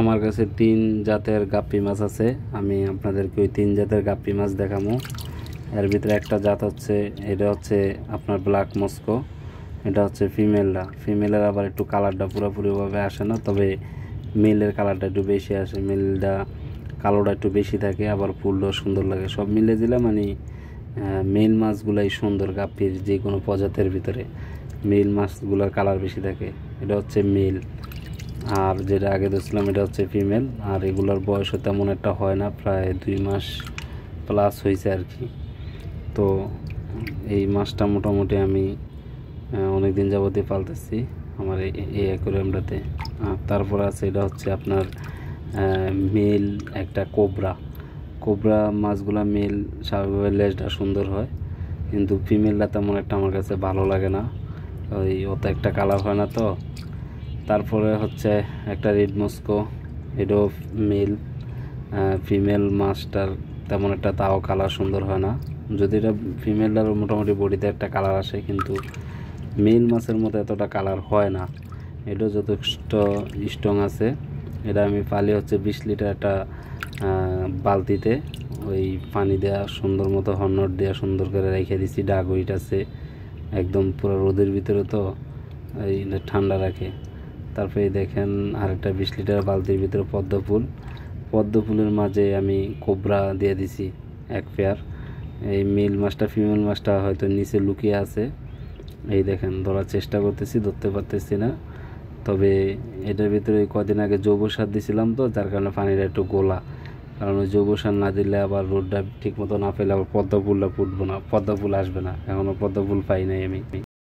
আমার কাছে 3 জাতের গাপ্পি মাছ আছে। আমি আপনাদেরকে ওই 3 জাতের গাপ্পি মাছ দেখাবো। এর ভিতরে একটা জাত হচ্ছে, এটা হচ্ছে আপনার ব্ল্যাক মস্কো। এটা হচ্ছে ফিমেলের আবার একটু কালারটা পুরোপুরিভাবে আসে না, তবে মেলের কালারটা একটু বেশি আসে। মেলটা কালোটা একটু বেশি থাকে, আবার ফুলটাও সুন্দর লাগে। সব মিলে দিলে মানে মেল মাছগুলাই সুন্দর। গাপ্পির যে কোনো প্রজাতির ভিতরে মেল মাছগুলোর কালার বেশি থাকে। এটা হচ্ছে মেল, আর যেটা আগে দেখছিলাম এটা হচ্ছে ফিমেল। আর এগুলোর বয়সও তেমন একটা হয় না, প্রায় 2 মাস প্লাস হয়েছে আর কি। তো এই মাছটা মোটামুটি আমি অনেক দিন যাবতই পালতেছি আমার এই অ্যাকোয়ারিয়ামটাতে। তারপর আছে এটা হচ্ছে আপনার মেল একটা কোবরা মাছগুলা মেল স্বাভাবিকভাবে লেজটা সুন্দর হয়, কিন্তু ফিমেলটা তেমন একটা আমার কাছে ভালো লাগে না, ওই অত একটা কালার হয় না তো। তারপরে হচ্ছে একটা রেড মস্কো, এটাও মেল। ফিমেল মাছটার তেমন একটা তাও কালার সুন্দর হয় না, যদি এটা ফিমেলটার মোটামুটি বডিতে একটা কালার আসে, কিন্তু মেল মাছের মতো এতটা কালার হয় না। এটাও যথেষ্ট স্ট্রং আছে। এটা আমি পালি হচ্ছে 20 লিটার একটা বালতিতে, ওই পানি দেওয়া সুন্দর মতো হর্নট দেওয়া সুন্দর করে রেখে দিছি। ডাগ ওইট আছে একদম পুরো রোদের ভিতরে, তো এই ঠান্ডা রাখে। তারপরে দেখেন আরেকটা 20 লিটার বালতির ভিতরে পদ্মফুলের মাঝে আমি কোবরা দিয়ে দিছি 1 পেয়ার। এই মেল মাছটা ফিমেল মাছটা হয়তো নিচে লুকিয়ে আছে, এই দেখেন ধরার চেষ্টা করতেছি, ধরতে পারতেছি না। তবে এটার ভিতরে কদিন আগে জৈব সার দিছিলাম, তো যার কারণে পানিটা একটু গোলা। কারণ ওই জৈব সার না দিলে আবার রোদটা ঠিক মতো না পেলে আবার পদ্মফুলটা ফুটবো না, পদ্মফুল আসবে না। এখনও পদ্মফুল পাই নাই আমি।